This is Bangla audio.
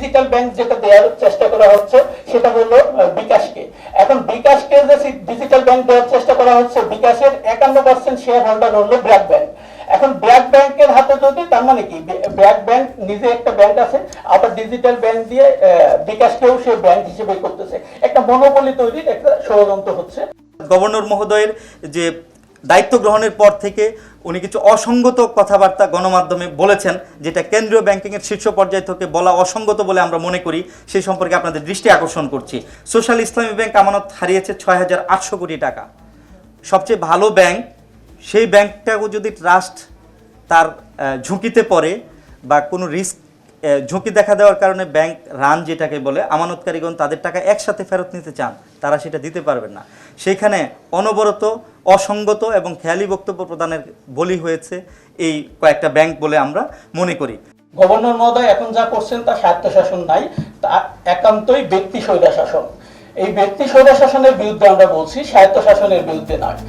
ডিজিটাল ব্যাংক যেটা দেওয়ার চেষ্টা করা হচ্ছে সেটা হলো বিকাশকে। এখন বিকাশকে যে ডিজিটাল ব্যাংক দেওয়ার চেষ্টা করা হচ্ছে, বিকাশের 51% শেয়ার হোল্ডার হলো ব্র্যাক ব্যাংক। এখন ব্র্যাক ব্যাংকের হাতে যদি, তার মানে কি ব্র্যাক ব্যাংক নিজে একটা ব্যাংক আছে, আবার ডিজিটাল ব্যাংক দিয়ে বিকাশকেও সে ব্যাংক হিসেবে করতেছে, একটা মনোপলি তৈরির একটা ষড়যন্ত্র হচ্ছে। গভর্নর মহোদয়ের যে দায়িত্ব গ্রহণের পর থেকে উনি কিছু অসঙ্গত কথাবার্তা গণমাধ্যমে বলেছেন, যেটা কেন্দ্রীয় ব্যাংকিংয়ের শীর্ষ পর্যায় থেকে বলা অসঙ্গত বলে আমরা মনে করি। সেই সম্পর্কে আপনাদের দৃষ্টি আকর্ষণ করছি। সোশ্যাল ইসলামী ব্যাংক আমানত হারিয়েছে ৬,৮০০ কোটি টাকা। সবচেয়ে ভালো ব্যাংক, সেই ব্যাংকটাও যদি ট্রাস্ট তার ঝুঁকিতে পড়ে বা কোনো রিস্ক ঝুঁকি দেখা দেওয়ার কারণে ব্যাংক রান যেটাকে বলে, আমানতকারীগণ তাদের টাকা একসাথে ফেরত নিতে চান, তারা সেটা দিতে পারবেন না। সেখানে অনবরত অসঙ্গত এবং খেয়ালি বক্তব্য প্রদানের বলি হয়েছে এই কয়েকটা ব্যাংক বলে আমরা মনে করি। গভর্নর মহোদয় এখন যা করছেন তা স্বায়ত্তশাসন নাই, তা একান্তই ব্যক্তি স্বৈরশাসন। এই ব্যক্তি স্বৈরশাসনের বিরুদ্ধে আমরা বলছি, স্বায়ত্তশাসনের বিরুদ্ধে নয়।